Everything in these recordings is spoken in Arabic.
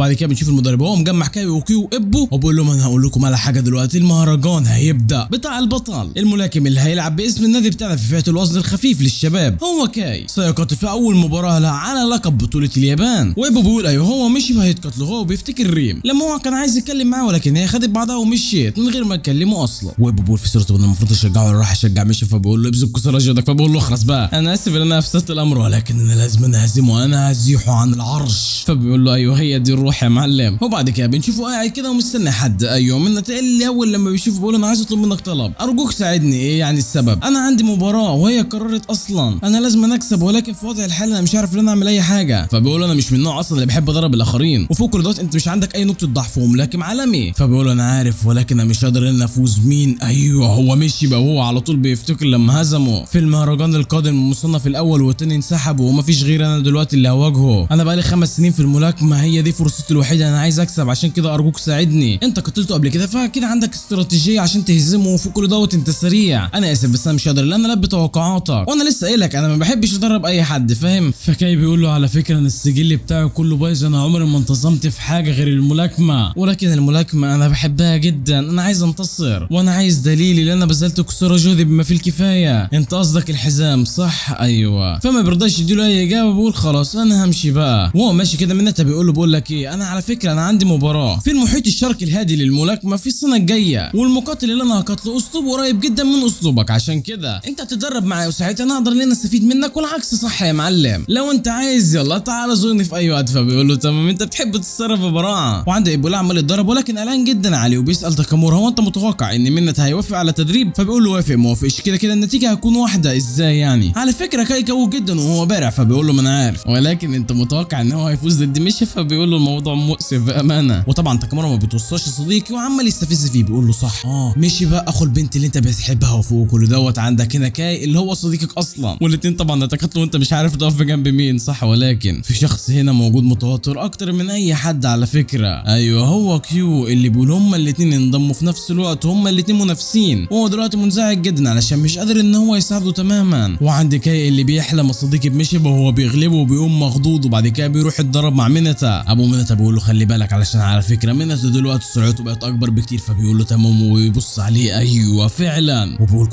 وبعد كده بنشوف المدرب هو مجمع كاي وكيو وابو وبقول لهم انا هقول لكم على حاجه دلوقتي. المهرجان هيبدا بتاع البطل الملاكم اللي هيلعب باسم النادي بتاعنا في فئه الوزن الخفيف للشباب هو كاي، سيقاتل في اول مباراه له على لقب بطوله اليابان. وابو بيقول ايوه هو مشي وهيتقاتل هو وبيفتكر ريم لما هو كان عايز يتكلم معاه ولكن هي خدت بعضها ومشيت من غير ما تكلمه اصلا. وابو بيقول في صورته انه المفروض يشجعه راح يشجع مشي، فبيقول له ابذل كسر جهدك، فبقول له اخلص بقى انا اسف ان انا افسدت الامر ولكن انا لازم اهزمه، انا هزيحه عن العرش. فبيقول له ايوه هي دي الروح يا معلم. وبعد كده بنشوفه قاعد كده ومستني حد. ايوه من اللي اول لما بيشوفه بيقول انا عايز اطلب منك طلب، ارجوك ساعدني. ايه يعني السبب؟ انا عندي مباراه وهي قررت اصلا انا لازم اكسب ولكن في وضع الحالي انا مش عارف ان انا اعمل اي حاجه. فبيقول انا مش من النوع اصلا اللي بحب اضرب الاخرين، وفوق كل دوت انت مش عندك اي نقطه ضعف وملاكم عالمي. فبيقول انا عارف ولكن انا مش قادر ان افوز. مين؟ ايوه هو مشي بقى، وهو على طول بيفتكر لما هزمه في المهرجان القادم المصنف الاول والتاني انسحبوا ومفيش غير انا دلوقتي اللي هواجهه. انا بقالي 5 سنين في الملاكمه، هي دي فرصتي الوحيده، انا عايز اكسب عشان كده ارجوك ساعدني. انت قتلته قبل كده فاكيد عندك استراتيجيه عشان تهزمه، وفوق كل دوت انت سريع. انا اسف بس انا مش قادر لان انا البي توقعاتك، وانا لسه قايلك انا ما بحبش ادرب اي حد فاهم. فكاي بيقول له على فكره انا السجل بتاعي كله بايظ، انا عمري ما انتظمت في حاجه غير الملاكمه، ولكن الملاكمه انا بحبها جدا، انا عايز انتصر وانا عايز دليلي لان انا بذلت كسور جهدي بما فيه الكفايه. انت قصدك الحزام صح؟ ايوه. فما بيرضاش يديله اي اجابه، بيقول خلاص انا همشي بقى. وهو ماشي كده منته بيقول له بقول لك ايه، انا على فكره انا عندي مباراه في المحيط الشرقي الهادي للملاكمه في السنه الجايه، والمقاتل اللي انا هقاتله اسلوبه قريب جدا من اسلوبك، عشان كده انت تتدرب معايا وساعتها انا اقدر ان انا استفيد منك والعكس صح يا معلم. لو انت عايز يلا تعالى زورني في اي وقت. فبيقول له تمام انت بتحب تتصرف ببراعه. وعنده ايبولا عمال يتدرب ولكن قلقان جدا عليه، وبيسال تاكامورا هو انت متوقع ان منت هيوافق على تدريب؟ فبيقول له وافق موافقش كده كده النتيجه هتكون واحده. ازاي يعني؟ على فكره كاي قوي جدا وهو بارع. فبيقول له ما انا عارف ولكن انت متوقع ان هو هيفوز ضد مشي؟ فبيقول له الموضوع مؤسف بامانه. وطبعا تاكامورا ما بتوصاش صديقي وعمال يستفز فيه، بيقول له صح مشي بقى اخو البنت اللي انت بتحبها، وفوق كل دوت عندك هنا كاي اللي هو صديقك اصلا، والاثنين طبعا اتقتلوا وانت مش عارف تقف جنب مين صح. ولكن في شخص هنا موجود متوتر اكتر من اي حد على فكره. ايوه هو كيو اللي بيقول هما الاثنين انضموا في نفس الوقت، هما الاثنين منافسين، وهو دلوقتي منزعج جدا علشان مش قادر ان هو يساعده تماما. وعند كاي اللي بيحلم الصديق بمشيبه وهو بيغلبه وبيقوم مخضوض، وبعد كده بيروح يتدرب مع منتا. ابو منتا بيقول له خلي بالك علشان على فكره منتا دلوقتي سرعته بقت اكبر بكتير. فبيقول له تمام ويبص عليه ايوه فعلا، وبيقول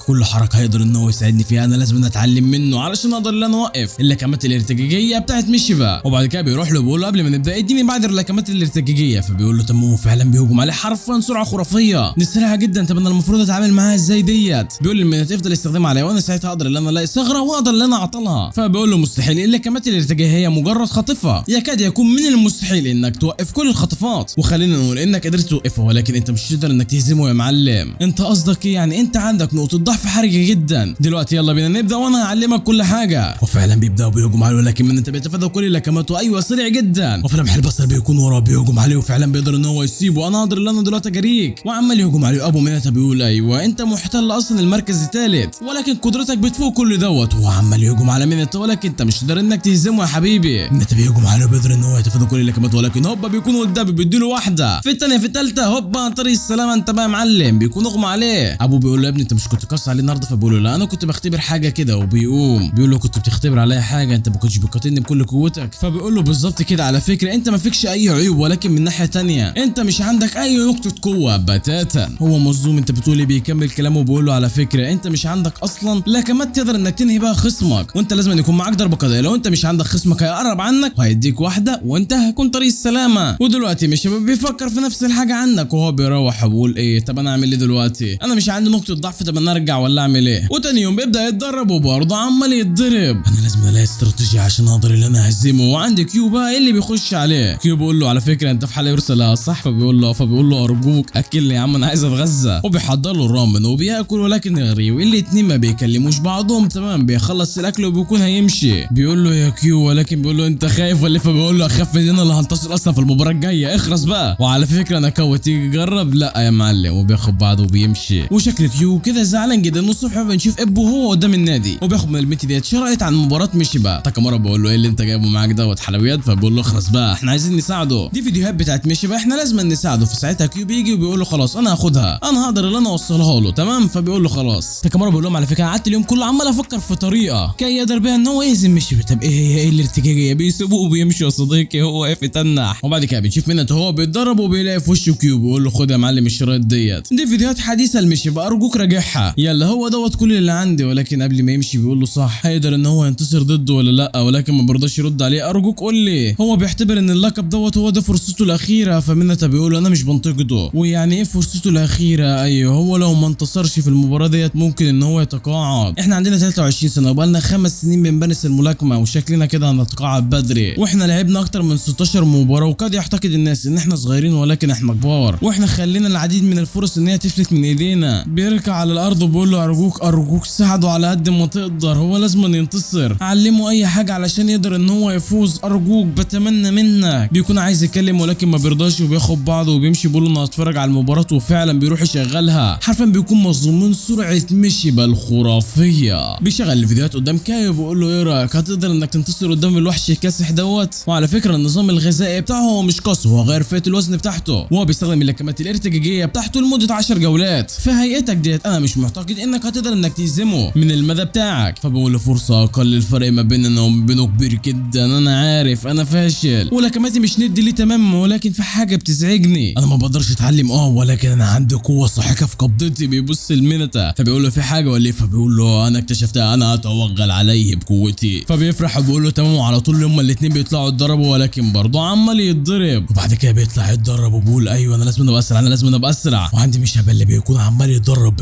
كل حركه هيقدر ان هو يساعدني فيها انا لازم اتعلم منه علشان اقدر ان انا اوقف اللكمات الارتجاجيه بتاعت مشيبه. وبعد كده بيروح له بيقول له قبل ما نبدا اديني بعد اللكمات الارتجاجيه. فبيقول له تمام فعلا بيهجم عليه حرفيا سرعه خرافيه، دي سريعه جدا. طب انا المفروض اتعامل معاها ازاي ديت؟ بيقول لي منتا تفضل يستخدمها عليا وانا ساعتها اقدر ان انا الاقي ثغره واقدر ان انا اعطلها. فبيقول له مستحيل، اللكمات الارتجاجيه مجرد خاطفه، يكاد يكون من المستحيل انك توقف كل الخطفات. وخلينا نقول انك قدرت توقفها ولكن انت مش تقدر انك تهزمه يا معلم. انت قصدك ايه يعني؟ انت عندك نقطه ضعف حرجه جدا. دلوقتي يلا بينا نبدا وانا هعلمك كل حاجه. وفعلا بيبداوا بيهجم عليه ولكن من انت بيتفادى كل لكماته. ايوه سريع جدا، وفي لمح البصر بيكون وراه بيهجم عليه وفعلا بيقدر ان هو يسيبه. انا اقدر ان انا دلوقتي اجاريك. وعمال يهجم عليه. ابو منتا بيقول ايوه انت محتل اصلا المركز الثالث ولكن قدرتك بتفوق كل دوت. وهو عمال يهجم على منتا ولكن انت مش قادر انك تهزمه يا حبيبي. منتا بيهجم عليه وبيقدر ان هو يتفادى كل اللكمات ولكن هوبا بيكون قدامه بيديله واحده في الثانيه في الثالثه هوبا عن طريق السلامه. انت بقى يا معلم بيكون اغمى عليه. ابو بيقول له يا ابني انت مش كنت قاسي عليه النهارده؟ فبيقول له لا انا كنت بختبر حاجه كده. وبيقوم بيقول له كنت بتختبر عليا حاجه؟ انت ما كنتش بتقاتلني بكل قوتك. فبيقول له بالظبط كده، على فكره انت ما فيكش اي عيوب ولكن من ناحيه ثانيه انت مش عندك اي نقطه قوه بتاتا. هو مصدوم. انت بتقول ايه؟ بيكمل كلامه وبيقول له على فكره انت مش عندك اصلا لكمات تقدر انك تنهي بقى خصمك، وانت لازم يكون معاك ضربه قضائيه. لو انت مش عندك خصمك هيقرب عنك وهيديك واحده وانت هيكون طريق السلامه. ودلوقتي مش بيفكر في نفس الحاجه عنك وهو بيروح وبيقول ايه طب انا اعمل ايه دلوقتي؟ انا مش عندي نقطه ضعف، طب انا ارجع ولا اعمل ايه؟ وتاني يوم بيبدا يتدرب وبرضه عمال يتضرب. انا لازم الاقي استراتيجيه عشان اقدر ان انا اهزمه. وعندي كيو بقى اللي بيخش عليه. كيو بيقول له على فكره انت في حاله يرسل صح؟ فبيقول له ارجوك اكلني يا عم انا عايز اتغذى. وبيحضر له الرامن وبياكل ولكن غريب الاتنين ما بيكلموش بعضهم تمام. بيخلص الاكل وبيكون هيمشي. بيقول له يا كيو ولكن بيقول له انت خايف ولا؟ فبيقول له اخاف ان انا اللي هنتصر اصلا في المباراه الجايه اخرس بقى. وعلى فكره انا كو تيجي جرب. لا يا معلم. وبياخد بعضه وبيمشي. وشكل كيو كده زعلان جدا. والصبح بنشوف ابو هو قدام النادي وبياخد من البنت ديت شرائط عن مباراه مشي بقى. تاكامورا بيقول له ايه اللي انت جايبه معاك دوت حلويات؟ فبيقول له اخرس بقى احنا عايزين نساعده، دي فيديوهات بتاعت مشي بقى احنا لازم نساعده. في ساعتها كيو بيجي وبيقول له خلاص انا هاخدها، انا هقدر ان انا اوصلها له تمام. فبيقول له خلاص. تاكامورا بيقول لهم على فكره قعدت اليوم كله عمال افكر في طريقه كي يقدر بيها ان هو يهزم مشي. طب ايه هي الارتجاجيه؟ بيسيبوه وبيمشي يا صديقي. هو واقف يتنح. وبعد كده بنشوف منت هو بيتدرب وبيلاقي في وشه كيو بيقول له خد يا معلم الشرايط دي فيديوهات حديثه لمشي بقى ارجوك راجعها. يلا هو دوت كل اللي عندي. ولكن قبل ما يمشي بيقول له صح هيقدر ان هو ينتصر ضده ولا لا؟ ولكن ما برضاش يرد عليه. ارجوك قول لي. هو بيعتبر ان اللقب دوت هو ده فرصته الاخيره. فمنت بيقول له انا مش بنتقده. ويعني ايه فرصته الاخيره؟ ايوه هو لو ما انتصرش في المباراه ديت ممكن ان هو يتقاعد. احنا عندنا 23 سنه وبقالنا 5 سنين بنبنس الملاكمه وشكلنا كده هنتقاعد بدري. واحنا لعبنا اكتر من 16 مباراه وقد يعتقد الناس ان احنا صغيرين ولكن احنا كبار. واحنا خلينا العديد من الفرص ان هي تفلت من ايدينا. بيركع على الارض وبيقول له ارجوك ساعده على قد ما تقدر. هو لازم ينتصر. علمه اي حاجه علشان يقدر ان هو يفوز. ارجوك بتمنى منك. بيكون عايز يتكلم ولكن ما بيرضاش وبياخد بعضه وبيمشي بيقول له انا هتفرج على المباراه. وفعلا بيروح يشغلها. حرفيا بيكون مصدوم من سرعه مشيبه الخرافيه. بيشغل الفيديوهات قدام كايو وبيقول له ايه رايك؟ هتقدر انك تنتصر قدام الوحش الكاسح دوت؟ وعلى فكره النظام الغذائي بتاعه هو مش قاسي. هو غير فئه الوزن بتاعته. وهو بيستخدم اللكمات الارتجاجيه بتاعته لمده 10 جولات. في هيئتك ديت انا مش معتقد انك هتقدر انك تهزمه من المدى بتاعك. فبقول له فرصه اقل. الفرق ما بيننا وبينه كبير جدا. انا عارف انا فاشل ولكماتي مش ندي ليه تمام. ولكن في حاجه بتزعجني. انا ما بقدرش اتعلم ولكن انا عندي قوه ساحقه في قبضتي. بيبص لمنتا فبيقول له في حاجه ولا ايه؟ فبيقول له انا اكتشفتها. انا اتوغل عليه بقوتي. فبيفرح وبيقول له تمام. وعلى طول هما الاثنين بيطلعوا يتدربوا ولكن برضه عمال يتضرب. وبعد كده بيطلع يتدرب وبيقول ايوه انا لازم ابقى اسرع. انا لازم ابقى اسرع. وعندي مشابه اللي بيكون عمال يتدرب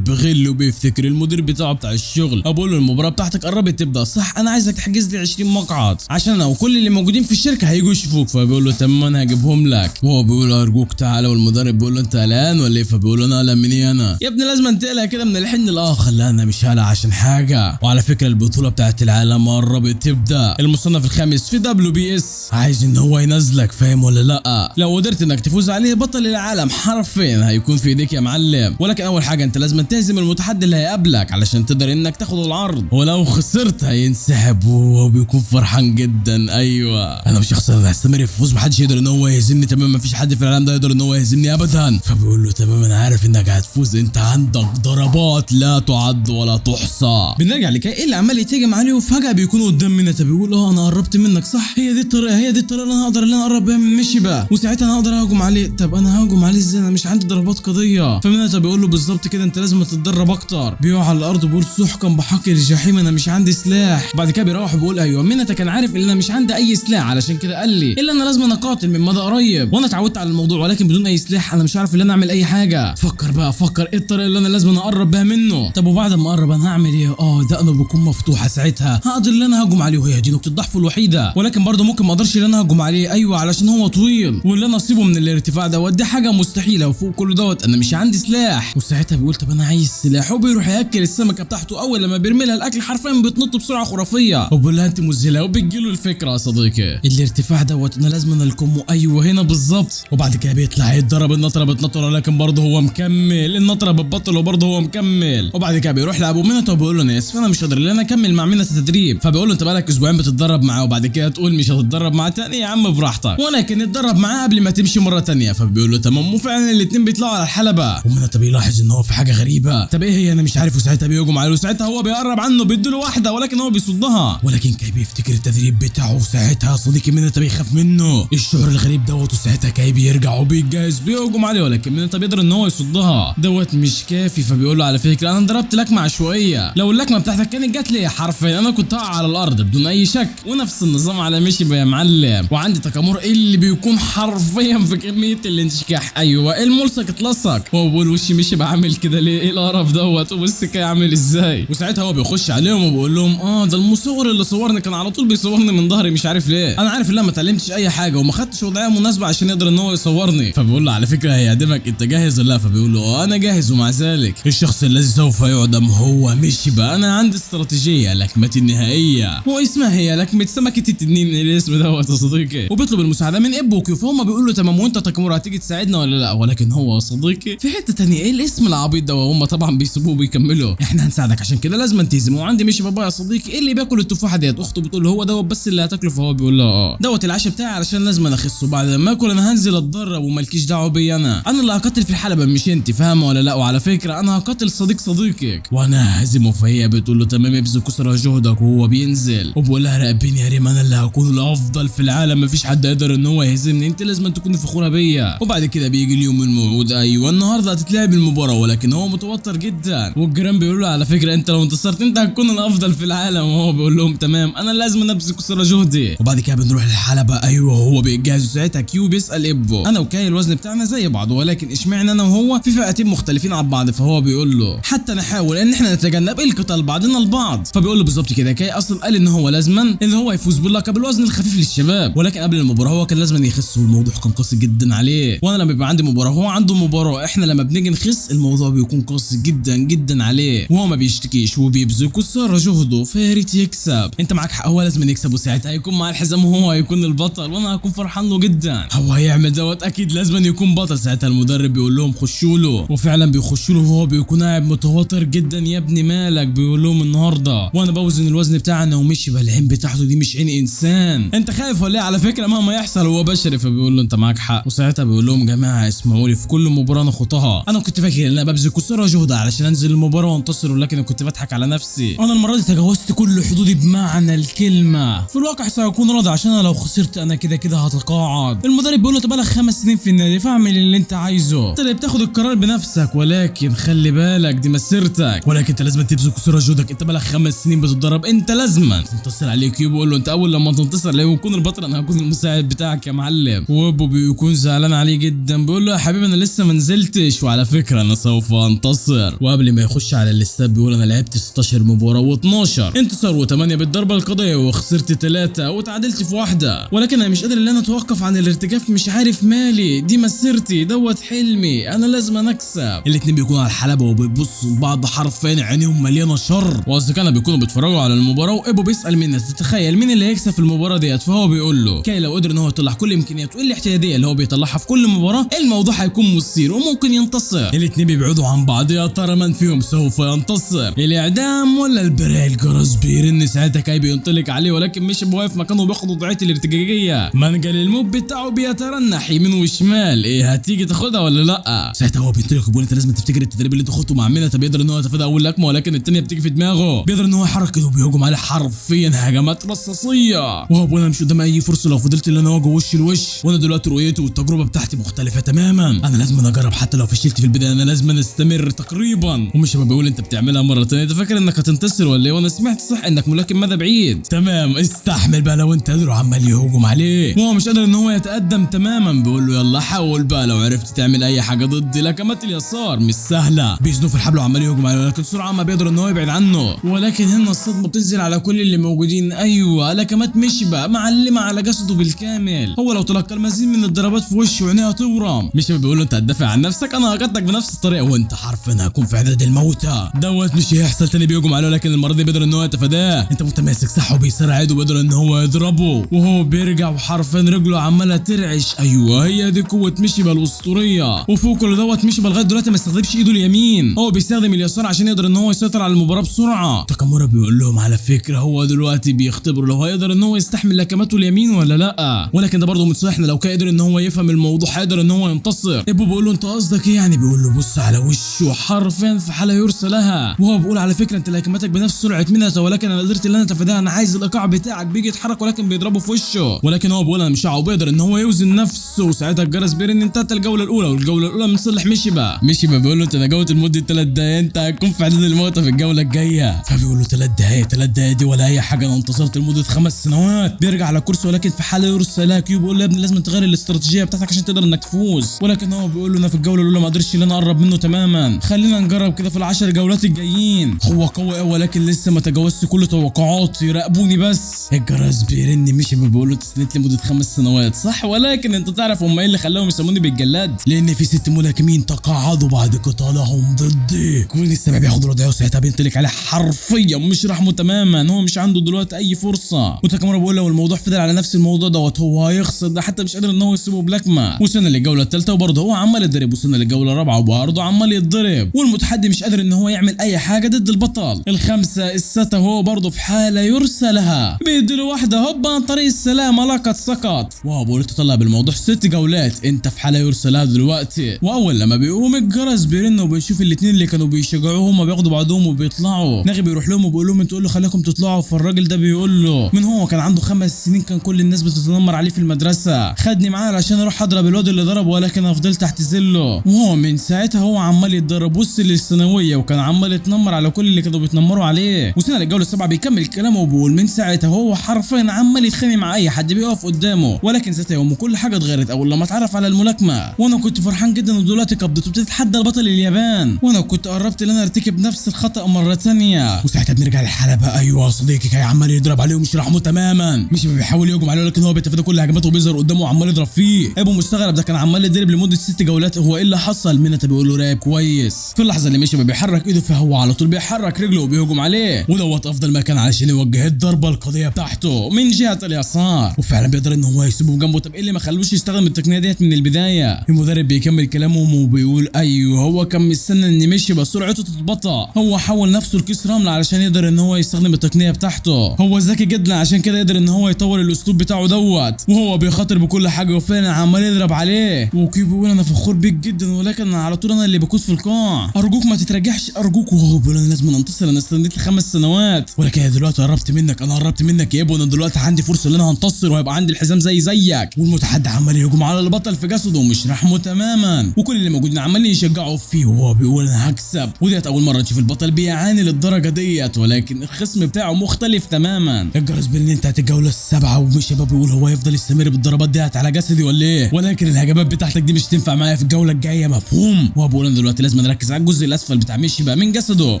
بغل وبيفتكر المدير بتاعه بتاع الشغل. بقول له المباراه بتاعتك قربت تبدا صح؟ انا عايزك تحجز لي 20 مقعد عشان انا وكل اللي موجودين في الشركه هيجوا يشوفوك. فبيقول له تمام انا هجيبهم لك. وهو بيقول له ارجوك تعالى. والمدرب بيقول له انت قلقان ولا ايه؟ فبيقول له انا قلقان من ايه؟ انا يا ابني لازم تقلق كده من الحين للاخر. لا انا مش هقلق عشان حاجه. وعلى فكره البطوله بتاعت العالم قربت تبدا. المصنف الخامس في WBS عايز ان هو ينزلك فاهم ولا لا؟ لو قدرت انك تفوز عليه بطل العالم حرفيا هيكون في ايديك يا معلم. ولكن اول حاجه انت لازم تهزم المتحدي اللي هيقابلك علشان تقدر انك تاخد العرض. ولو خسرت هينسحب وهو بيكون فرحان جدا. ايوه انا مش هخسر. انا هستمر في الفوز. محدش يقدر ان هو يهزمني. تمام مفيش حد في العالم ده يقدر ان هو يهزمني ابدا. فبيقول له تمام انا عارف انك هتفوز. انت عندك ضربات لا تعد ولا تحصى. بنرجع لكاي اللي عمال يتهجم عليه وفجاه بيكون قدام منتا. بيقول انا قربت منك صح؟ هي دي الطريقه اللي انا هقدر ان انا اقرب بيها من مشي بقى. وساعتها انا هقدر اهجم عليه. طب انا ههجم عليه ازاي؟ انا مش عندي ضربات قضيه. فمنتا بيقول له بالظبط كده انت لازم تتدرب اكتر. بيقع على الارض وبيقول سحقا بحق الجحيم انا مش عندي سلاح. بعد كده بيروح بيقول ايوه منتا كان عارف ان انا مش عندي اي سلاح علشان كده قال لي الا انا لازم اقاتل من مدى قريب. وانا اتعودت على الموضوع ولكن بدون اي سلاح انا مش عارف ان انا اعمل اي حاجه. فكر ايه الطريقه اللي انا لازم اقرب بها منه. طب وبعد ما اقرب انا هعمل ايه؟ ده انا بكون مفتوحه ساعتها هقدر ان انا هجم عليه. وهي دي نقطه ضعفه الوحيده. ولكن برضه ممكن ما اقدرش ان انا هجم عليه. ايوه علشان هو طويل واللي انا اصيبه من الارتفاع دوت دي حاجه مستحيله. وفوق كل دوت انا مش عندي سلاح. وساعتها بيقول طب انا عايز سلاح. وبيروح ياكل السمكه بتاعته. اول لما بيرمي لها الاكل حرفيا بتنط بسرعه خرافيه. وبيقول لها انت مذهله. وبتجيله الفكره يا صديقي الارتفاع دوت انا لازم الكمه. ايوه هنا بالظبط. وبعد كده بيطلع يتضرب. النطره بتنطر ولكن برضه هو مكمل. النطره بتبطل وبرضه هو مكمل. وبعد كده بيروح لابو منتا وبيقول له انا اسف انا مش قادر ان انا اكمل مع منتا تدريب. فبيقول له انت بقالك اسبوعين بتتدرب معاه وبعد كده تقول مش هتتدرب معاه تاني؟ يا عم براحتك ولكن اتدرب معاه قبل ما تمشي مره تانيه. فبيقول له تمام. وفعلا الاثنين بيطلعوا على الحلبه. ومنتا بيلاحظ ان هو في حاجه غريبه. طب ايه هي؟ انا مش عارف. وساعتها بيهجم عليه. وساعتها هو بيقرب عنه بيديله واحده ولكن هو بيصدها. ولكن كاي بيفتكر التدريب بتاعه. وساعتها صديقي منتا بيخاف منه الشعور الغريب دوت. وساعتها كاي بيرجع وبيتجهز بيهجم عليه ولكن منتا بيقدر ان هو يصدها. دوت مش كافي. فبيقول له على فكره انا ضربت لكمه عشوائيه. لو اللكمه بتاعتك كانت جات لي حرفيا انا كنت هقع على الارض بدون اي شك. ونفس النظام على مشي يا معلم. وعندي تكامور اللي بيكون حرفيا في كميه الانشكاح. ايوه الملصق اتلصق. هو بيقول وشي مشي بعمل كده ليه؟ ايه القرف دوت؟ وبص كاي عامل ازاي. وساعتها هو بيخش عليهم وبيقول لهم ده المصور اللي صورني كان على طول بيصورني من ظهري مش عارف ليه. انا عارف ان انا ما اتعلمتش اي حاجه وما خدتش وضعيه مناسبه عشان يقدر ان هو يصورني. فبيقول له على فكره هيعدمك انت جاهز ولا لا؟ فبيقول له انا جاهز. ومع ذلك الشخص الذي سوف يعدم هو مشي بقى. انا عندي استراتيجيه لكمتي النهائيه واسمها هي لكمه سمكه التنين. الاسم دوت يا صديقي. وبيطلب المساعده من ابوكي. فهم بيقول له تمام. وانت تاكامورا هتيجي تساعدنا ولا لا؟ ولكن هو صديقي في حته ثانيه. ايه الاسم العبيط ده؟ وهم طبعا بيسيبوه وبيكملوا احنا هنساعدك عشان كده لازم تهزمه. وعندي مشي بابا يا صديقي. ايه اللي بياكل التفاحه ديت؟ اخته بتقول له هو دوت بس اللي هتاكله. فهو بيقول له دوت العشاء بتاعي علشان لازم انا اخسه. بعد ما اكل انا هنزل اتدرب ومالكيش دعوه بيا. انا اللي هقاتل في الحلبه مش انت فاهمه ولا لا؟ وعلى فكره انا هقاتل صديقك وانا ههزمه. فهي بتقول له تمام ابذل كسر جهدك. وهو بينزل وبيقول لها راقبيني يا ريم انا اللي هكون الافضل في العالم مفيش حد يقدر ان هو يهزمني، انت لازم تكون فخوره بيا. وبعد كده بيجي اليوم الموعود، ايوه النهارده هتتلعب المباراه، ولكن هو متوتر جدا. والجيران بيقولوا له على فكره انت لو انتصرت انت هتكون الافضل في العالم، وهو بيقول لهم تمام انا لازم ابذل قصارى جهدي. وبعد كده بنروح للحلبه، ايوه هو بيجهز. ساعتها كيو بيسال ابو انا وكاي الوزن بتاعنا زي بعض، ولكن اشمعنى انا وهو في فئتين مختلفين عن بعض؟ فهو بيقول له حتى نحاول ان احنا نتجنب القتال بعضنا البعض. فبيقول له بالظبط كده، كاي اصلا قال ان هو لازما ان هو يفوز باللقب الوزن الخفيف للشباب، ولكن قبل المباراه هو كان لازما يخس، والموضوع كان قاسي جدا عليه. وانا لما بيبقى عندي مباراه هو عنده مباراه، احنا لما بنيجي نخس الموضوع بيكون قاسي جدا جدا عليه، وهو ما بيشتكيش وبيبذل قصارى جهده، فيا ريت يكسب. انت معاك حق، هو لازم يكسب، وساعتها هيكون مع الحزام وهو هيكون البطل، وانا هكون فرحان له جدا. هو هيعمل دوت اكيد لازم يكون بطل. ساعتها المدرب بيقول لهم خشوا له، وفعلا بيخشوا له وهو بيكون قاعد متوتر جدا. يا ابني مالك؟ بيقول لهم النهارده وانا بوزن الوزن بتاعنا ومشي بالعين بتاعته دي مش عين انسان، انت خايف ولا ايه؟ على فكره مهما يحصل هو بشري. فبيقول له انت معاك حق. وساعتها بيقول لهم جماعه اسمعوا لي، في كل مباراه انا خطها انا كنت فاكر ان انا ببذل قصارى جهدي علشان انزل المباراه وانتصر، ولكن كنت بضحك على نفسي. انا المره دي تجاوزت كل حدودي بمعنى الكلمه. في الواقع ساكون راضي عشان انا لو خسرت انا كده كده هتقاعد. المدرب بيقول له طب بقالك 5 سنين في النادي فاعمل اللي انت عايزه، انت اللي بتاخد القرار بنفسك، ولكن خلي بالك دي مسيرتك، ولكن انت لازم تبذل قصارى جهدك. انت بقالك 5 سنين بتتدرب، انت لازم تنتصر عليه. كيو بيقول له انت اول لما تنتصر لو يكون البطل انا هكون المساعد بتاعك يا معلم. وابو بيكون زعلان عليه جدا، بيقول له يا حبيبي انا لسه ما نزلتش، وعلى فكره انا سوف انتصر. وقبل ما يخش على الاستاد بيقول انا لعبت 16 مباراه و12 انتصار و8 بالضربه القضائيه، وخسرت 3 وتعادلت في واحده، ولكن انا مش قادر ان انا اتوقف عن الارتجاف، مش عارف مالي، دي مسيرتي دوت حلمي، انا لازم اكسب. الاتنين بيكونوا على الحلبه وبيبصوا لبعض حرفيا عينيهم مليانه شر، واصدقائنا بيكونوا بيتفرجوا على المباراه. وابو بيسال مين تتخيل مين اللي هيكسب في المباراه ديت؟ فهو بيقول له كاي لو قدر ان هو يطلع كل امكانياته الاحتياطيه اللي هو بيطلعها في كل مباراه الموضوع هيكون مثير وممكن ينتصر. الاتنين بيبعدوا عن بعض، يا ترى من فيهم سوف ينتصر، الاعدام ولا البراء؟ الجرس بيرن. ساعتها كاي بينطلق عليه، ولكن مش واقف مكانه وبياخد وضعيه الارتجاجيه. منجل الموب بتاعه بيترنح يمين وشمال، ايه هتيجي تاخدها ولا لا؟ ساعتها هو بينطلق وبيقول انت لازم تفتكر التدريب اللي انت خدته مع مينا. بيقدر ان هو يتفادى اول لكمه، ولكن الثانيه بتيجي في دماغه. بيقدر ان هو يحرك كده وبيهجم عليه حرفيا هجمات رصاصيه، وهو بيقول انا مش قدام اي فرصه لو فضلت ان انا اواجه وش لوش، وانا دلوقتي رؤيتي والتجربه بتاعتي مختلفه تماما، انا لازم اجرب حتى لو فشلت في البدايه، انا لازم استمر تقريبا. ومش بيقول انت بتعملها مره ثانيه، انت فاكر انك هتنتصر ولا ايه؟ وانا سمعت صح انك ملاكم مدى بعيد. تمام استحمل بقى لو انت قادر. عمال يهجم عليه وهو مش قادر ان هو يتقدم تماما. بيقول له يلا حاول بقى لو عرفت تعمل اي حاجه ضدي، لكمات اليسار مش سهله. بيزنوا في الحبل وعمال يهجم عليه، ولكن سرعه ما بيقدر ان هو يبعد عنه. ولكن هنا الصدمه بتنزل على كل اللي موجودين. ايوه لكمات مشي بقى معلمه على جسده بالكامل، هو لو تلقى المزيد من الضربات في وشه عينيها تورم. مش بيقول له انت هتدافع عن نفسك، انا هقتلك بنفس الطريقه وانت حرفيا هكون في عدد الموتى دوت. مش هيحصل تاني. بيهجم عليه، لكن المره دي بيقدر ان هو يتفاداه. انت متماسك صح، وبيسرع ايده وبيقدر ان هو يضربه، وهو بيرجع وحرفيا رجله عماله ترعش. ايوه هي دي قوه ميشيبا الاسطوريه. وفوق كل دوت ميشيبا لغايه دلوقتي ما استخدمش ايده اليمين، هو بيستخدم اليسار عشان يقدر ان هو يسيطر على المباراه بسرعه. تاكامورا بيقول لهم على فكره هو دلوقتي بيختبروا لو هيقدر ان هو يستحمل لكماته اليمين ولا لا، ولكن ده برضه متصالحنا لو كان قدر ان هو يفهم الموضوع هيقدر ان هو ينتصر. ابو بيقول له انت قصدك ايه يعني؟ بيقول له بص على وشه حرفيا في حاله يرثى لها، وهو بيقول على فكره انت لكماتك بنفس سرعه ميناتا، ولكن انا قدرت ان انا اتفاداها. انا عايز الايقاع بتاعك بيجي يتحرك ولكن بيضربه في وشه، ولكن هو بيقول انا مش هعو. بيقدر ان هو يوزن نفسه. وساعتها الجرس بيرن انتهت الجوله الاولى، والجوله الاولى من صالح ميشيبا. ميشيبا بيقول له انت نجوت لمده 3 دقايق، انت هتكون في عدد الموتى في الجوله الجايه. فبيقول له 3 دقايق 3 دقايق دي ولا اي حاجه، انا انتصرت لمده 5 سنوات. بيرجع على كرسي ولكن في حاله يرثى لها. كيو بيقول له يا ابني لازم تغير الاستراتيجيه بتاعتك عشان تقدر انك تفوز، ولكن هو بيقول له انا في الجوله الاولى ما قدرتش ان انا اقرب منه تماما، خلينا نجرب كده في ال10 جولات الجايين. هو قوي قوي ولكن لسه ما تجاوزش كل توقعاتي، راقبوني بس. الجرس بيرن. مشي بيقول له انت استنيت لمده 5 سنوات صح، ولكن انت تعرف هم ايه اللي خلاهم يسموني بالجلاد؟ لان في 6 ملاكمين تقاعدوا بعد قتالهم ضدي. كون السبب بياخد الوضعيه، وساعتها بينطلق عليه حرفيا مش رحمه تماما، هو مش عنده دلوقتي اي فرصه. وتاكامورا بيقول لو الموضوع فضل على نفس الموضوع دوت هو هيخسر، ده حتى مش قادر ان هو يسيبه بلاكما. وصلنا للجوله الثالثه وبرضه هو عمال يتضرب، وصلنا للجوله الرابعه وبرضه عمال يتضرب، والمتحدي مش قادر ان هو يعمل اي حاجه ضد البطل. الخامسه السته وهو برضه في حاله يرثى لها، بيدي له واحده هوبا عن طريق السلامه لقد سقط. واو بقول تطلع بالموضوع 6 جولات، انت في حاله يرثى لها دلوقتي. واول لما بيقوم الجرس بيرن وبيشوف الاثنين اللي كانوا بيشجعوه هما بياخدوا بعضهم وبيطلعوا. ناغي بيروح لهم وبيقول لهم انتوا قولوا خليكم تطلعوا. فالراجل ده بيقول له من هو كان عنده 5 سنين كان كل الناس بتتنمر عليه في المدرسه. خدني معاه علشان اروح اضرب الواد اللي ضربه، ولكن انا فضلت اعتذله، وهو من ساعتها هو عمال يتدرب. وصل للثانويه وكان عمال يتنمر على كل اللي كانوا بيتنمروا عليه. وصلنا للجوله السابعه بيكمل كلامه وبيقول من ساعتها هو حرفيا عمال يتخانق مع اي حد بيقف قدامه. ولكن ذات يوم كل حاجه اتغيرت اول لما اتعرف على الملاكمه، وانا كنت فرحان جدا ودلوقتي قبضته بتتحدى البطل اليابان، وانا كنت قربت ان انا ارتكب نفس الخطا مره ثانيه. وساعتها بنرجع للحلبه. ايوه صديقي كان عمال يضرب عليه ومش رحمه تماما، مش بيحاول يهجم عليه لكن هو بيتفادى كل هجماته وبيظهر قدامه وعمال يضرب فيه. ابو مستغرب ده كان عمال يضرب لمده 6 جولات. هو ايه اللي حصل؟ ميناتا بيقول له راقب كويس. في اللحظه اللي مشي بيحرك ايده فهو على طول بيحرك رجله وبيهجم عليه، ودوت افضل مكان علشان يوجه الضربه القاضيه بتاعته من جهه اليسار، وفعلا بيقدر ان هو يسيبه جنبه. طب ايه اللي ما خلوش يستخدم التقنيه ديت من البدايه؟ المدرب بيكمل كلامه وبيقول ايوه هو كان مستني ان مشي بس سرعته تتبطأ. هو حول نفسه لكيس رمل علشان يقدر ان هو يستخدم التقنيه بتاعته. هو ذكي جدا عشان كده يقدر ان هو يطور الاسلوب بتاعه دوت، وهو بيخاطر بكل حاجه وفعلا عمال يضرب عليه. وكيو بيقول انا فخور بيك جدا ولكن على طول انا اللي بكوت في القاع، ارجوك ما تتراجعش ارجوك. وهو بيقول انا لازم انتصر، انا استنيت 5 سنوات ولكن انا دلوقتي قربت منك، انا قربت منك يا ابو، انا دلوقتي عندي فرصه ان انا هنتصر وهيبقى عندي الحزام زيك. والمتحدي عمال يهجم على البطل في جسده ومش رحمه تماما، وكل اللي موجودين عمالين يشجعوا فيه وهو بيقول انا هكسب. وديت اول مره نشوف البطل بيعاني للدرجه ديت، ولكن الخصم بتاعه مختلف تماما. الجرس بيرن انتهت الجوله السابعه ومش شباب بيقول هو يفضل يستمر بالضربات ديت على جسدي ولا ايه؟ ولكن الهجمات بتاعتك دي مش تنفع معايا في الجوله الجايه، مفهوم؟ وهو بيقول انا دلوقتي لازم نركز على الجزء الاسفل بتاع مشي بقى من جسده،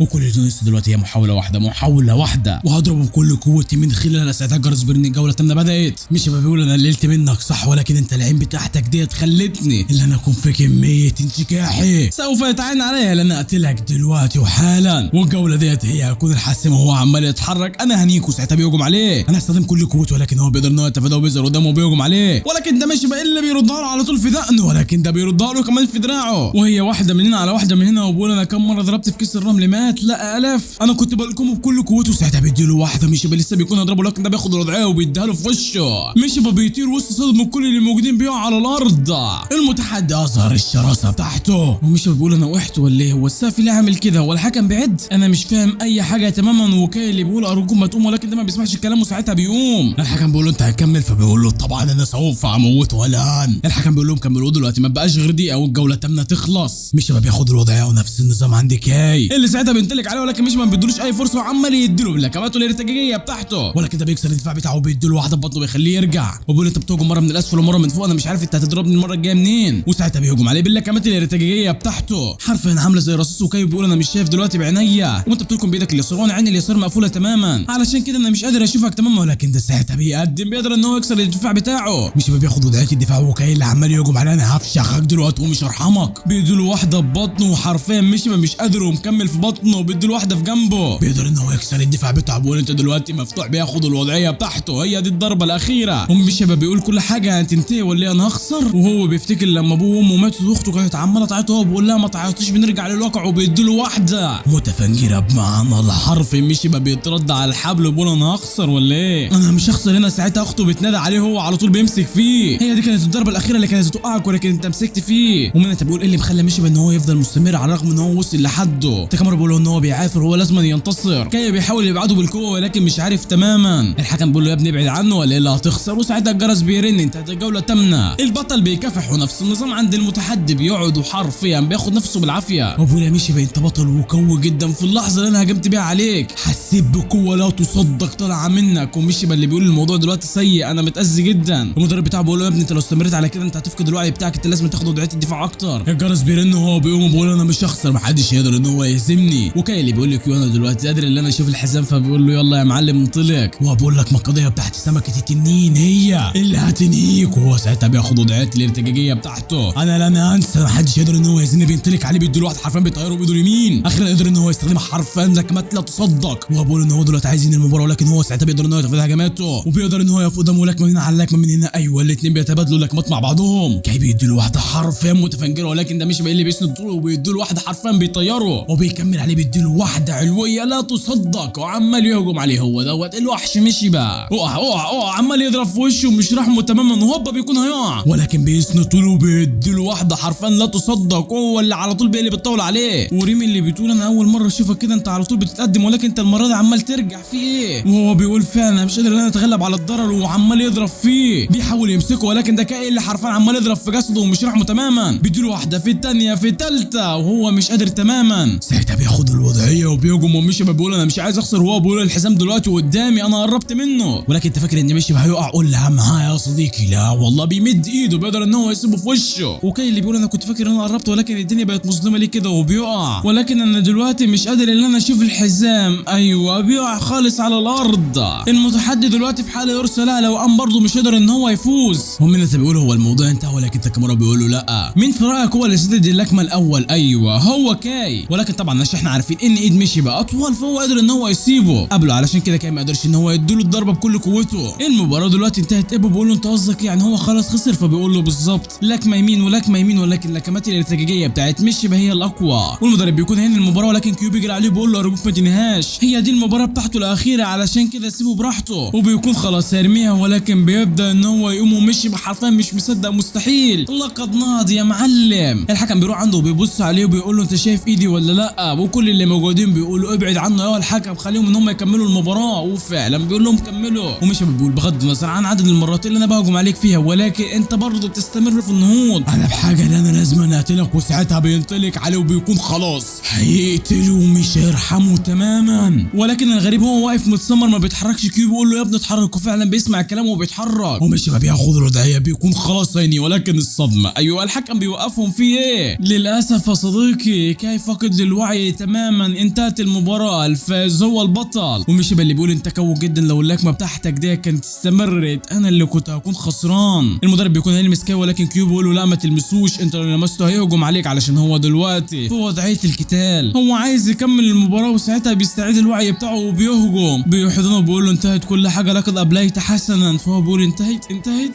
وكل اللي ناقص دلوقتي هي محاوله واحده وهضربه بكل قوتي من خلال ساعتها. جرس بيرن الجوله الثامنه بدات. مشي بيقول انا قللت منك صح، ولكن انت العين بتاعتك ديت خلتني اللي انا اكون في كميه انشكاحي سوف يتعين عليا لان اقتلك دلوقتي وحالا، والجوله ديت هي هيكون الحاسم. وهو عمال يتحرك انا هنيكو ساعتها بيهجم عليه. انا هستخدم كل قوته ولكن هو بيقدر ان هو يتفادى وبيظهر قدامه وبيهجم عليه، ولكن ده مش بقى اللي بيردها له على طول في دقنه، ولكن ده بيردها له كمان في دراعه. وهي واحده من هنا على واحده من هنا. وبقول انا كم مره ضربت في كيس الرمل مات لا الاف، انا كنت بلكمه بكل قوته. ساعتها بيديله واحده مش لسه بيكون هضربه، لكن ده بياخد الوضعيه وبيديها له في وشه. مش بيطير وسط صدمه كل اللي موجودين بيقعوا على الارض. المتحدي اظهر الشراسه بتاعته ومش بيقول انا وقعت ولا ايه؟ هو السقف اللي عامل كده ولا الحكم بعد؟ انا مش فاهم اي حاجه تماما. وكاي اللي بيقول ارجوكم ما تقوم، ولكن ده ما بيسمعش الكلام وساعتها بيقوم. الحكم بيقول له انت هتكمل؟ فبيقول له طبعا انا سوف اموته الان. الحكم بيقول لهم كملوا دلوقتي ما بقاش غير دقيقه والجوله الثامنه تخلص. مش بياخد الوضعيه ونفس النظام عند كاي اللي ساعتها بينتلك عليه، ولكن مش ما بيدلوش اي فرصه وعمال يديله باللكمات الارتجاجيه بتاعته، ولكن ده بيكسر الدفاع بتاعه وبيديله واحده ببطنه بيخليه يرجع. وبيقول انت بتهجم مره من الاسفل ومره من فوق، انا مش عارف انت هتضربني المره الجايه منين. وساعتها بيهجم عليه باللكمات الارتجاجيه بتاعته حرفيا عامله زي رصاص. وكاي بيقول انا مش شايف دلوقتي بعينيا، وانت بتلكم بايدك اليسار وانا عيني اليسار مقفوله تماما، علشان كده انا مش قادر اشوفك تماما. ولكن ده ساعتها بيقدر ان هو يكسر الدفاع بتاعه. مش بياخد وضعيه الدفاع. وكاي اللي عمال يهجم عليه انا هفشخك دلوقتي ومش هرحمك. بيديله واحده ببطنه وحرفيا مش قادر ومكمل في بطنه، وبيديله واحده في جنبه. بيقدر ان هو يكسر الدفاع بتاعه. بيقول انت دلوقتي مفتوح. بياخد الوضعيه بتاعته، هي دي الضربه الاخيره. ومش بيقول كل حاجه هتنتهي ولا انا هخسر. وهو بيفتكر لما ابوه وامه ماتوا واخته كانت عماله تعيط، وهو بيقول لها ما تعيطيش بنرجع للواقع، وبيديله واحده متفنجره بمعنى الحرفي. مش بيترد على الحبل وبيقول انا هخسر ولا ايه؟ انا مش هخسر هنا. ساعتها اخته بتنادى عليه هو على طول بيمسك فيه. هي دي كانت الضربه الاخيره اللي كانت هتوقعك ولكن انت مسكت فيه. ومنى بيقول ايه اللي مخلى مشي ان هو يفضل مستمر على الرغم ان هو وصل لحده. تكامر بيقول ان هو بيعافر وهو لازم ينتصر. كاي بيحاول يبعده بالقوه ولكن مش عارف تماما. الحكم بيقول له يا ابني ابعد عنه ولا ايه اللي هتخسر. وساعتها الجرس بيرن انتهت الجوله الثامنه. البطل بيكافح ونفس النظام عند المتحدي بيقعد وحرفيا بياخد نفسه بالعافيه. وبيقول يا مشي انت بطل وقوي جدا. في اللحظه اللي انا هجمت بيها عليك حسيت بقوه لا تصدق طالعه منك. ومشي اللي بيقول الموضوع دلوقتي سيء، انا متاذي جدا. المدرب بتاعه بيقول له يا ابني انت لو استمريت على كده انت هتفقد الوعي بتاعك، انت لازم تاخد وضعيه الدفاع اكتر. الجرس بيرن وهو بيقوم وبيقول انا مش هخسر، محدش يقدر ان هو يهزمني. وكاي اللي بيقول لك انا دلوقتي قادر ان انا اشوف الحزام. فبيقول له يلا يا معلم انطلق. وهو بيقول لك ما القضيه بتاعت سمكه التنين هي اللي هتنهيك. وهو ساعتها بياخد وضعيه الارتجاجيه بتاعته. انا لن انسى، محدش يقدر ان هو يهزمني. بينطلق عليه بيديله واحد حرفيا بيطيره بايده اليمين. اخيرا قدر ان هو يستخدمها حرفيا لكمات لا تصدق. وهو بيقول ان هو دلوقتي عايز ينهي المباراه، ولكن هو ساعتها بيقدر ان هو ياخد هجماته وبيقدر ان هو يقف قدامه لكمه من هنا على لكمه من هنا. ايوه الاثنين بيتبادلوا لكمات مع بعضهم. كاي بيديله واحده حرفيا متفنجره، ولكن ده مش اللي بيسند طوله وبيديله واحده حرفيا بيطيره. وبيكمل عليه بيديله واحده علويه لا تصدق وعمال يهجم عليه. هو دوت الوحش مشي بقى اوعى عمال يضرب في وشه ومش رحمه تماما. وهوبا بيكون هيقع، ولكن بيسند طوله وبيديله واحده حرفيا لا تصدق. هو اللي على طول بيقلب الطاوله عليه. وريمي اللي بتقول انا اول مره اشوفك كده، انت على طول بتتقدم ولكن انت المره دي عمال ترجع في ايه. وهو بيقول فعلا انا مش قادر ان انا اتغلب على متصدره له وعمال يضرب فيه، بيحاول يمسكه ولكن ده كائن اللي حرفيا عمال يضرب في جسده ومش رحمه تماما، بيديله واحده في الثانيه في الثالثه وهو مش قادر تماما. ساعتها بياخد الوضعيه وبيهجم ومشي بيقول انا مش عايز اخسر، وهو بيقول الحزام دلوقتي قدامي انا قربت منه، ولكن انت فاكر ان مشي هيقع؟ قول لها معايا يا صديقي، لا والله بيمد ايده بيقدر ان هو يسيبه في وشه. وكاي اللي بيقول انا كنت فاكر ان انا قربت ولكن الدنيا بقت مظلمه ليه كده وبيقع، ولكن انا دلوقتي مش قادر ان انا اشوف الحزام. ايوه بيقع خالص على الارض. المتحدي دلوقتي في حاله يرسل لا لو قام برضه مش قادر ان هو يفوز. وميناتا بيقول هو الموضوع انتهى، ولكن تاكامورا بيقول له لا، مين في رايك هو اللي سدد اللكمه الاول؟ ايوه هو كاي، ولكن طبعا عشان احنا عارفين ان ايد مشي بقى اطول فهو قادر ان هو يسيبه قبله، علشان كده كاي ما قدرش ان هو يديله الضربه بكل قوته. المباراه دلوقتي انتهت. ابو بيقول له انت قصدك يعني هو خلاص خسر؟ فبيقول له بالظبط، لكمه يمين ولكمه يمين، ولكن اللكمات الارتجاجيه بتاعت مشي هي الاقوى. والمدرب بيكون هنا المباراه، ولكن كيو بيجري عليه بيقول له ارجوك ما تنهاش، هي دي المباراه بتاعته الاخيره علشان كده سيبه براحته. وبيكون خلاص هيرميها، ولكن بيبدا ان هو يقوم ومشي حرفيا مش مصدق، مستحيل لقد ناض يا معلم. الحكم بيروح عنده وبيبص عليه وبيقول له انت شايف ايدي ولا لا؟ وكل اللي موجودين بيقولوا ابعد عنه يا الحكم، خليهم ان هم يكملوا المباراه. وفعلا بيقول لهم كملوا. ومشي بيقول بغض النظر عن عدد المرات اللي انا بهجم عليك فيها، ولكن انت برضه بتستمر في النهوض. انا بحاجه اللي انا لازم اقتلك. وساعتها بينطلق عليه وبيكون خلاص هيقتله ومش هيرحمه تماما. ولكن الغريب هو واقف متسمر ما بيتحركش. كيو بيقول له يا ابني اتحرك، وفعلا بيسمع الكلام وبيتحرك. ومشي ما بياخد الوضعيه بيكون خلاص عيني، ولكن الصدمه ايوه الحكم بيوقفهم فيه ايه؟ للاسف يا صديقي كاي فاقد للوعي تماما. انتهت المباراه، الفائز هو البطل. ومشي اللي بيقول انت قوي جدا، لو اللكمه بتاعتك دي كانت استمرت انا اللي كنت هكون خسران. المدرب بيكون هيلمس كاي، ولكن كيو بيقول له لا ما تلمسوش، انت لو لمسته هيهجم عليك علشان هو دلوقتي في وضعيه القتال، هو عايز يكمل المباراه. وساعتها بيستعيد الوعي بتاعه وبيهجم. بيحضنه وبيقول له انتهت كل حاجه لقد ابليت حسنا، فهو بيقول انتهت.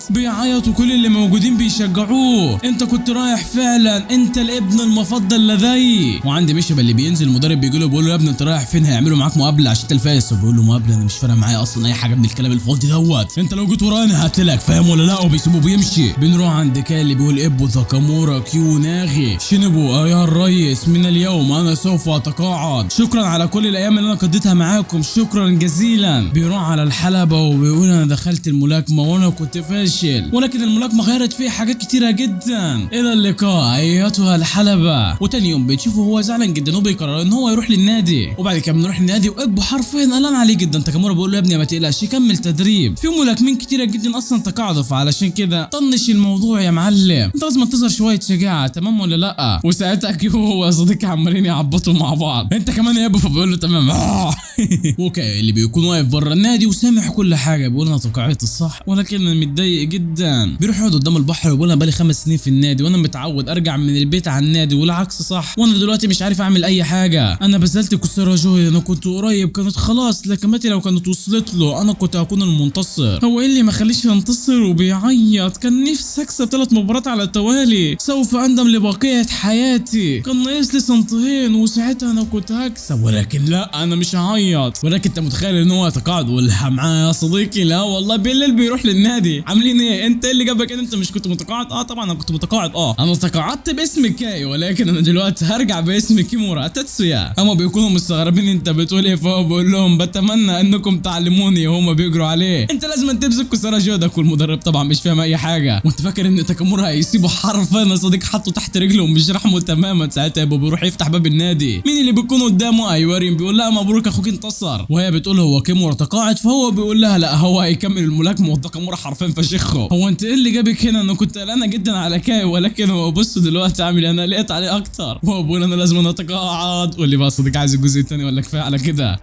بيعيط وكل اللي موجودين بيشجعوه، انت كنت رايح فعلا، انت الابن المفضل لدي. وعند مشبه اللي بينزل المدرب بيقول له يا ابني انت رايح فين؟ هيعملوا معاك مقابله عشان انت الفائز. وبيقول له مقابله؟ انا مش فارق معايا اصلا اي حاجه من الكلام الفاضي دوت، انت لو جيت ورانا هقتلك، فاهم ولا لا؟ وبيسيبه بيمشي. بنروح عند كاي اللي بيقول ابو تاكامورا كيو ناغي شينبو ايها الريس، من اليوم انا سوف اتقاعد، شكرا على كل الايام اللي انا قضيتها معاكم، شكرا جزيلا. بيروح على الحلبه وبيقول انا دخلت الملاكمه وانا كنت فاشل، ولكن الملاكمه غيرت فيه حاجات كتيره جدا. الى اللقاء ايتها الحلبه. وتاني يوم بنشوفه هو زعلان جدا وبيقرر ان هو يروح للنادي. وبعد كده بنروح للنادي وابو حرفيا قلقان عليه جدا. تاكامورا بيقول له يا ابني ما تقلقش كمل تدريب، في ملاكمين كتيره جدا اصلا تقاعدوا، فعلشان كده طنش الموضوع يا معلم، انت لازم تظهر شويه شجاعه تمام ولا لا؟ وساعتها كيو هو صديقي عمالين يعبطوا مع بعض، انت كمان يا ابو، فبيقول له تمام. وكاي اللي بيكون واقف بره النادي وسامع كل حاجه بيقول انا تقاعدت الصح، ولكن انا متضايق جدا. بيروح يقعد قدام البحر وبيقول انا بقالي 5 سنين في النادي وانا متعود ارجع من البيت على النادي والعكس صح، وانا دلوقتي مش عارف اعمل اي حاجه. انا بذلت كسرى جهدي، انا كنت قريب، كانت خلاص لكمتي لو كانت وصلت له انا كنت هكون المنتصر. هو ايه اللي ما خليش ينتصر؟ وبيعيط كان نفسي اكسب 3 مباريات على التوالي، سوف اندم لبقيه حياتي، كان ناقص لي سنتين وساعتها انا كنت هكسب، ولكن لا انا مش هعيط. ولكن انت متخيل ان هو تقاعد ولا معاه يا صديقي؟ لا والله بالليل بيروح للنادي. عاملين ايه؟ انت اللي جابك ان انت مش كنت متقاعد؟ طبعا انا كنت متقاعد. انا تقاعدت باسم كاي، ولكن انا دلوقتي هرجع باسم كيمورا تاتسويا. هما بيكونوا مستغربين انت بتقول ايه، فهو بيقول لهم بتمنى انكم تعلموني، وهما بيجروا عليه انت لازم تمسك كسرى جهدك. والمدرب طبعا مش فاهم اي حاجه، وانت فاكر ان تاكامورا هيسيبه حرفيا يا صديق، حطه تحت رجله ومش رحمه تماما. ساعتها يبقى بيروح يفتح باب النادي، مين اللي بيكون قدامه؟ ايوه ريم. بيقول لها مبروك اخوك انتصر، وهي بتقول هو كيمورا تقاعد، فهو بيقول لها لا هو هيكمل الملاكمه. وتاكامورا حرفيا فشخه، هو انت ايه اللي جابك هنا؟ انا كنت قلقانه جدا على كاي، ولكن هو بص دلوقتي عامل انا لقيت عليه اكتر، وهو بيقول انا لازم اتقاعد. واللي بقى صديق عايز الجزء الثاني ولا كفايه على كده؟